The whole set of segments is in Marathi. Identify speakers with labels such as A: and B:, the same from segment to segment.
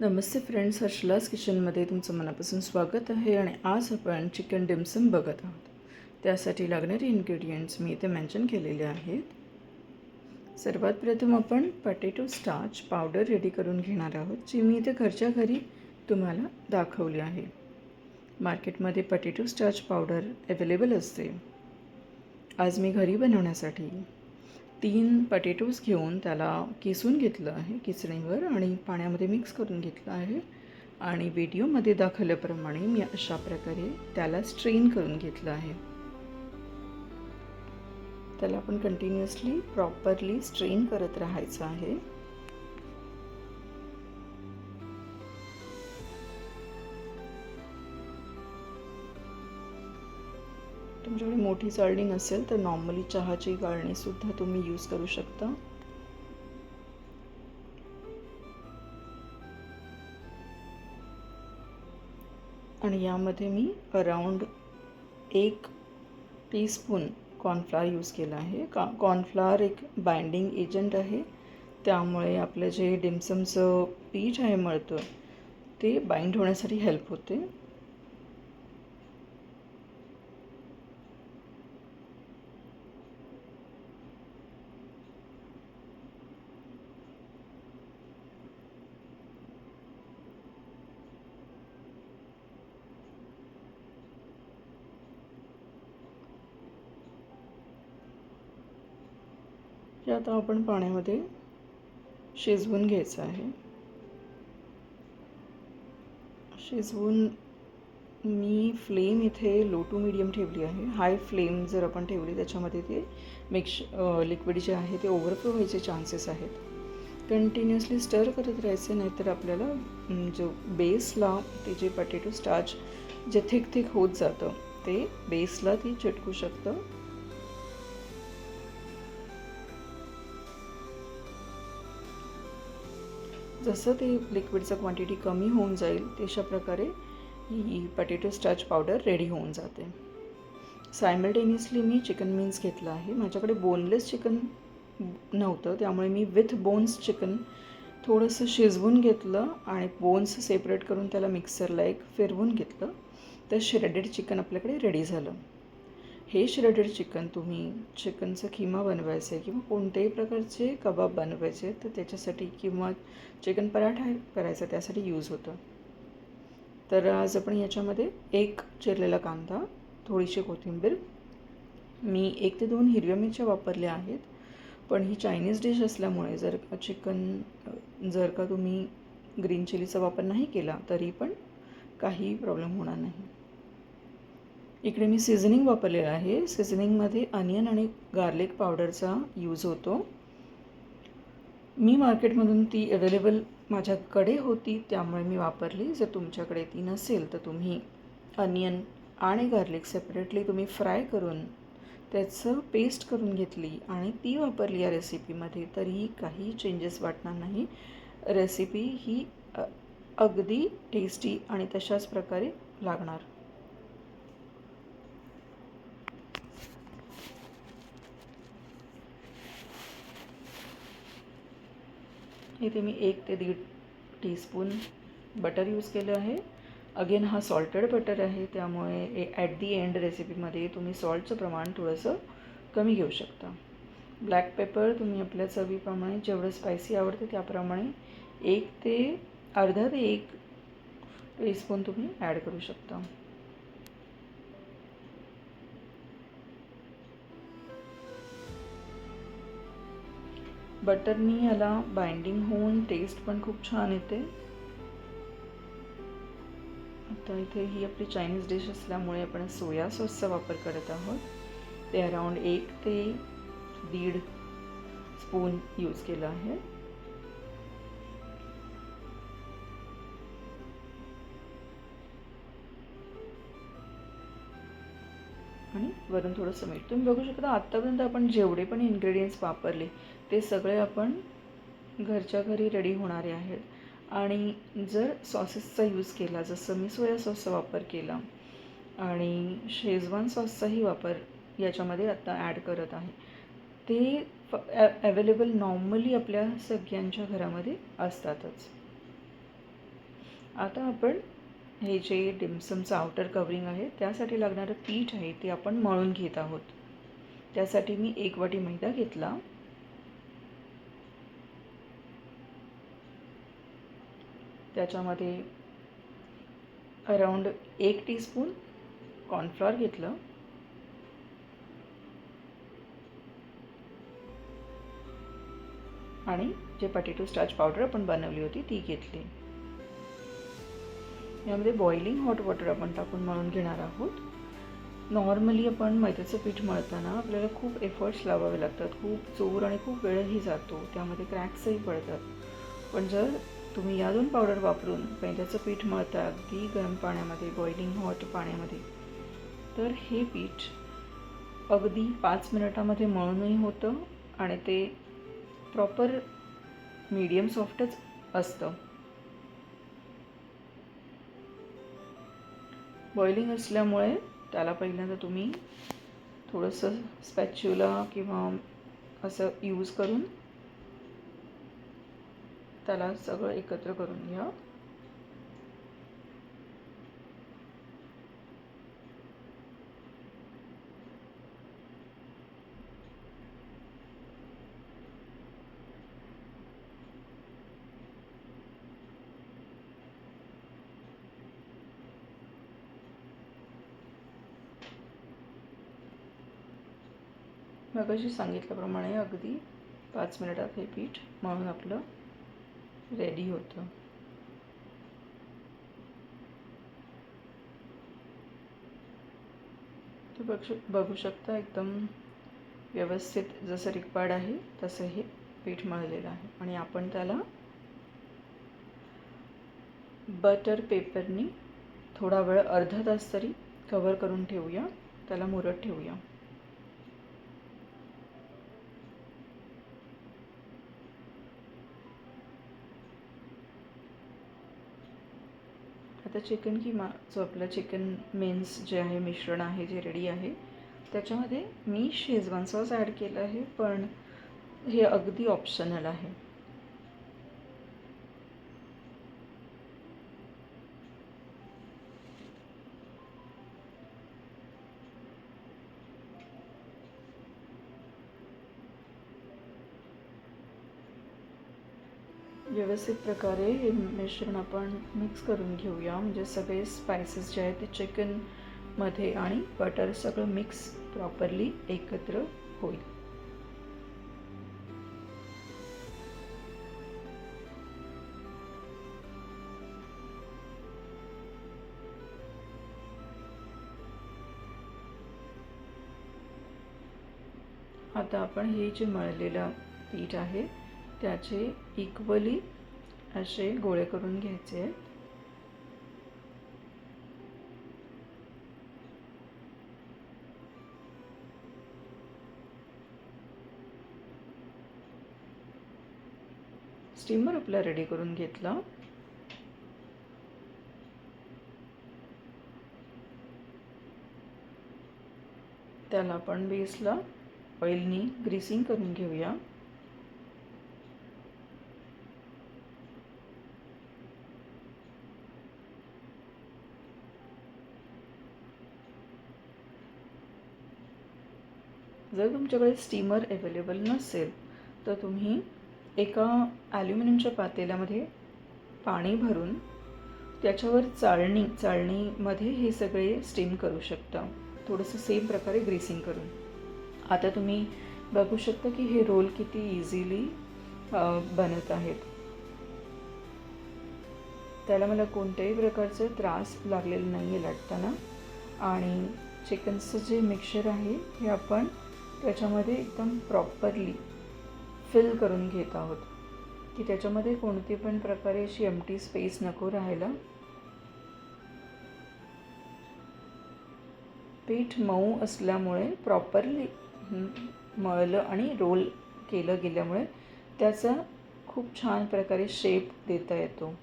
A: नमस्ते फ्रेंड्स, हर्षलास किचनमध्ये तुमचं मनापासून स्वागत आहे. आणि आज आपण चिकन डिमसम बघत आहोत. त्यासाठी लागणारे इन्ग्रेडियंट्स मी इथे मेन्शन केलेले आहेत. सर्वात प्रथम आपण पटेटो स्टार्च पावडर रेडी करून घेणार आहोत, जी मी इथे घरच्या घरी तुम्हाला दाखवली आहे. मार्केटमध्ये पटेटो स्टार्च पावडर अवेलेबल असते. आज मी घरी बनवण्यासाठी 3 पटेटोज घेऊन त्याला किसून घेतलं आहे किसणीवर आणि पाण्यामध्ये मिक्स करून घेतलं आहे. आणि व्हिडिओमध्ये दाखवल्याप्रमाणे मी अशा प्रकारे त्याला स्ट्रेन करून घेतलं आहे. त्याला आपण कंटिन्युअसली प्रॉपरली स्ट्रेन करत राहायचं आहे. तुमच्याकडे मोठी चाळणी नसेल तर नॉर्मली चहाची गाळणीसुद्धा तुम्ही यूज करू शकता. आणि यामध्ये मी अराउंड 1 टीस्पून कॉर्नफ्लॉवर यूज केला आहे. कॉर्नफ्लॉवर एक बाइंडिंग एजंट आहे, त्यामुळे आपलं जे डिमसमचं पीठ आहे मळतं ते बाइंड होण्यासाठी हेल्प होते. हे आता आपण पाण्यामध्ये शिजवून घ्यायचं आहे. शिजवून मी फ्लेम इथे लो टू मीडियम ठेवली आहे. हाय फ्लेम जर आपण ठेवली त्याच्यामध्ये ते लिक्विड जे आहे ते ओव्हरफ्लो व्हायचे चान्सेस आहेत. कंटिन्युअसली स्टर करत राहायचे, नाहीतर आपल्याला जो बेसला ते जे पटेटो स्टार्च जे थिक होत जातं ते बेसला ती चिटकू शकतं. जसं ते लिक्विडचं क्वांटिटी कमी होऊन जाईल तशा प्रकारे ही पटेटो स्टार्च पावडर रेडी होऊन जाते. सायमल्टेनियसली मी चिकन विंग्स घेतला आहे. माझ्याकडे बोनलेस चिकन नव्हतं, त्यामुळे मी विथ बोन्स चिकन थोडंसं शिजवून घेतलं आणि बोन्स सेपरेट करून त्याला मिक्सरला एक फिरवून घेतलं, तर श्रेडेड चिकन आपल्याकडे रेडी झालं. हे श्रेडेड चिकन तुम्ही चिकनचं खिमा बनवायचं आहे किंवा कोणत्याही प्रकारचे कबाब बनवायचे तर त्याच्यासाठी, किंवा चिकन पराठा करायचा त्यासाठी यूज होतं. तर आज आपण याच्यामध्ये 1 चिरलेला कांदा, थोडीशी कोथिंबीर, मी 1 ते 2 हिरव्या मिरच्या वापरल्या आहेत. पण ही चायनीज डिश असल्यामुळे जर का तुम्ही ग्रीन चिलीचा वापर नाही केला तरी पण काही प्रॉब्लेम होणार नाही. इकडे मी सीझनिंग वापरलेलं आहे. सीझनिंगमध्ये अनियन आणि गार्लिक पावडरचा यूज होतो. मी मार्केटमधून ती अवेलेबल माझ्याकडे होती त्यामुळे मी वापरली. जर तुमच्याकडे ती नसेल तर तुम्ही अनियन आणि गार्लिक सेपरेटली तुम्ही फ्राय करून त्याचं पेस्ट करून घेतली आणि ती वापरली या रेसिपीमध्ये तरीही काही चेंजेस वाटणार नाही. रेसिपी ही अगदी टेस्टी आणि तशाच प्रकारे लागणार. इथे मी 1 ते 1.5 टीस्पून बटर यूज केलं आहे. अगेन हा सॉल्टेड बटर आहे, त्यामुळे ॲट दी एंड रेसिपीमध्ये तुम्ही सॉल्टचं प्रमाण थोडंसं कमी घेऊ शकता. ब्लॅक पेपर तुम्ही आपल्या चवीप्रमाणे जेवढं स्पायसी आवडते त्याप्रमाणे 1 ते अर्धा ते 1 टीस्पून तुम्ही ॲड करू शकता. बटरनी याला बाइंडिंग होऊन टेस्ट पण खूप छान येते. आता इथे ही आपली चायनीज डिश असल्यामुळे आपण सोया सॉसचा वापर करत आहोत. ते अराउंड 1 ते 1.5 स्पून यूज केलं आहे. आणि वरून थोडंसं मीठ. तुम्ही बघू शकता आत्तापर्यंत आपण जेवढे पण इन्ग्रेडियंट्स वापरले ते सगळे आपण घरच्या घरी रेडी होणारे आहेत. आणि जर सॉसेसचा यूज केला, जसं मी सोया सॉसचा वापर केला आणि शेजवान सॉसचाही वापर याच्यामध्ये आता ॲड करत आहे, ते अवेलेबल नॉर्मली आपल्या सगळ्यांच्या घरामध्ये असतातच. आता आपण हे जे डिम्समचं आउटर कवरिंग आहे त्यासाठी लागणारं पीठ आहे ते आपण मळून घेत आहोत. त्यासाठी मी 1 वाटी मैदा घेतला. त्याच्यामध्ये अराउंड 1 टीस्पून कॉर्नफ्लॉर घेतलं. आणि जे पोटॅटो स्टार्च पावडर आपण बनवली होती ती घेतली. यामध्ये बॉइलिंग हॉट वॉटर आपण टाकून मळून घेणार आहोत. नॉर्मली आपण मैद्याचं पीठ मळताना आपल्याला खूप एफर्ट्स लावावे लागतात, खूप जोर आणि खूप वेळही जातो, त्यामध्ये क्रॅक्सही पडतात. पण जर तुम्ही या 2 पावडर वापरून मैद्याचं पीठ मळता अगदी गरम पाण्यामध्ये, बॉइलिंग हॉट पाण्यामध्ये, तर हे पीठ अगदी 5 मिनिटामध्ये मळूनही होतं आणि ते प्रॉपर मीडियम सॉफ्टच असतं. बॉइलिंग असल्यामुळे त्याला पहिल्यांदा तुम्ही थोडंसं स्पॅच्युला किंवा असं यूज करून त्याला सगळं एकत्र करून घ्या. मगाशी सांगितल्याप्रमाणे अगदी 5 मिनिटात हे पीठ मळून आपलं रेडी होतं. तर बघू शकता एकदम व्यवस्थित जसं रिक्वायर्ड आहे तसं हे पीठ मळलेलं आहे. आणि आपण त्याला बटर पेपरनी थोडा वेळ, अर्धा तास तरी कव्हर करून ठेवूया, त्याला मुरत ठेवूया. आता चिकन किमा जो आपला चिकन मेन्स जे आहे, मिश्रण आहे जे रेडी आहे, त्याच्यामध्ये मी शेजवान सॉस ॲड केलं आहे, पण हे अगदी ऑप्शनल आहे. व्यवस्थित प्रकारे हे मिश्रण आपण मिक्स करून घेऊया, म्हणजे सगळे स्पायसेस जे आहेत ते चिकनमध्ये आणि बटर सगळं मिक्स प्रॉपरली एकत्र होईल. आता आपण हे जे मळलेलं पीठ आहे त्याचे इक्वली असे गोळे करून घ्यायचे आहेत. स्टीमर आपला रेडी करून घेतला. त्याला आपण बेसला ऑइलनी ग्रीसिंग करून घेऊया. जर तुमच्याकडे स्टीमर अवेलेबल नसेल तर तुम्ही एका ॲल्युमिनियमच्या पातेल्यामध्ये पाणी भरून त्याच्यावर चाळणीमध्ये हे सगळे स्टीम करू शकता, थोडंसं सेम प्रकारे ग्रीसिंग करून. आता तुम्ही बघू शकता की हे रोल किती इझिली बनत आहेत. त्याला मला कोणत्याही प्रकारचा त्रास लागलेला नाही आहे लाटताना. आणि चिकनचं जे मिक्सचर आहे हे आपण त्याच्यामध्ये एकदम प्रॉपरली फिल करून घेत आहोत की त्याच्यामध्ये कोणती पण प्रकारे अशी एम्प्टी स्पेस नको राहायला. पीठ मऊ असल्यामुळे प्रॉपरली मळलं आणि रोल केलं गेल्यामुळे त्याचा खूप छान प्रकारे शेप देता येतो.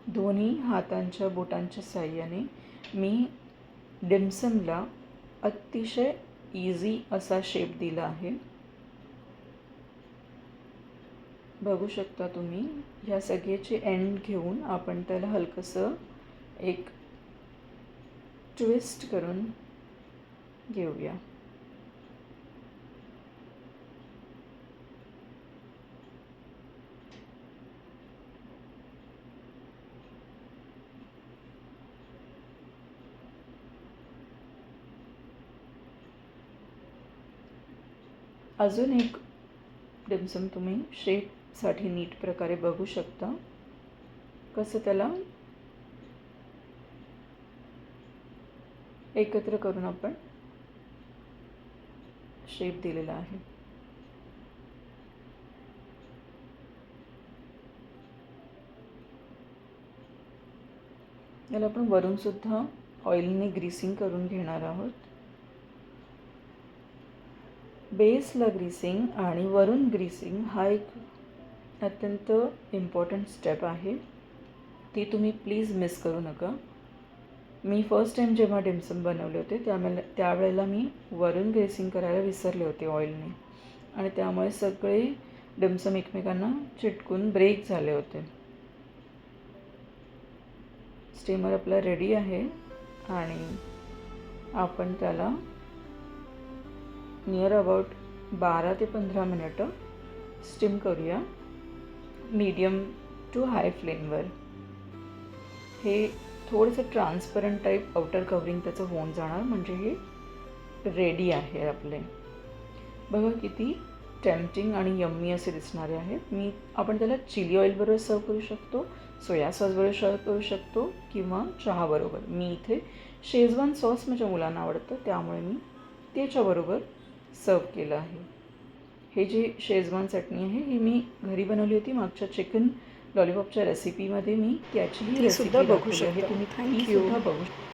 A: दोन्ही हातांच्या बोटांच्या साहाय्याने मी डिम्समला अतिशय इझी असा शेप दिला आहे. बघू शकता तुम्ही, ह्या सगळ्याचे एंड घेऊन आपण त्याला हलकंसं एक ट्विस्ट करून घेऊया. अजून एक डिमसम तुम्ही शेपसाठी नीट प्रकारे बघू शकता, कसं त्याला एकत्र करून आपण शेप दिलेला आहे. याला आपण वरून सुद्धा ऑइलने ग्रीसिंग करून घेणार आहोत. बेसला ग्रीसिंग आणि वरून ग्रीसिंग हा एक अत्यंत इम्पॉर्टंट स्टेप आहे. ती तुम्ही प्लीज मिस करू नका. मी फर्स्ट टाईम जेव्हा डिमसम बनवले होते त्यावेळेला मी वरून ग्रेसिंग करायला विसरले होते ऑइलने, आणि त्यामुळे सगळे डिमसम एकमेकांना चिटकून ब्रेक झाले होते. स्टीमर आपला रेडी आहे आणि आपण त्याला नियर अबाउट 12 ते 15 मिनिटं स्टीम करूया मीडियम टू हाय फ्लेमवर. हे थोडंसं ट्रान्सपरंट टाईप आउटर कवरिंग त्याचं होऊन जाणार, म्हणजे हे रेडी आहे आपले. बघा किती टेम्पटिंग आणि यम्मी असे दिसणारे आहेत. आपण त्याला चिली ऑइलबरोबर सर्व करू शकतो, सोया सॉसबरोबर सर्व करू शकतो किंवा चहाबरोबर. मी इथे शेजवान सॉस माझ्या मुलांना आवडतं, त्यामुळे मी त्याच्याबरोबर सर्व केलं आहे. हे जे शेजवान चटणी आहे ही मी घरी बनवली होती मागच्या चिकन लॉलीपॉपच्या रेसिपीमध्ये. मी त्याचीही रेसिपी बघू शकता. तुम्ही थँक्यू बघू शकता.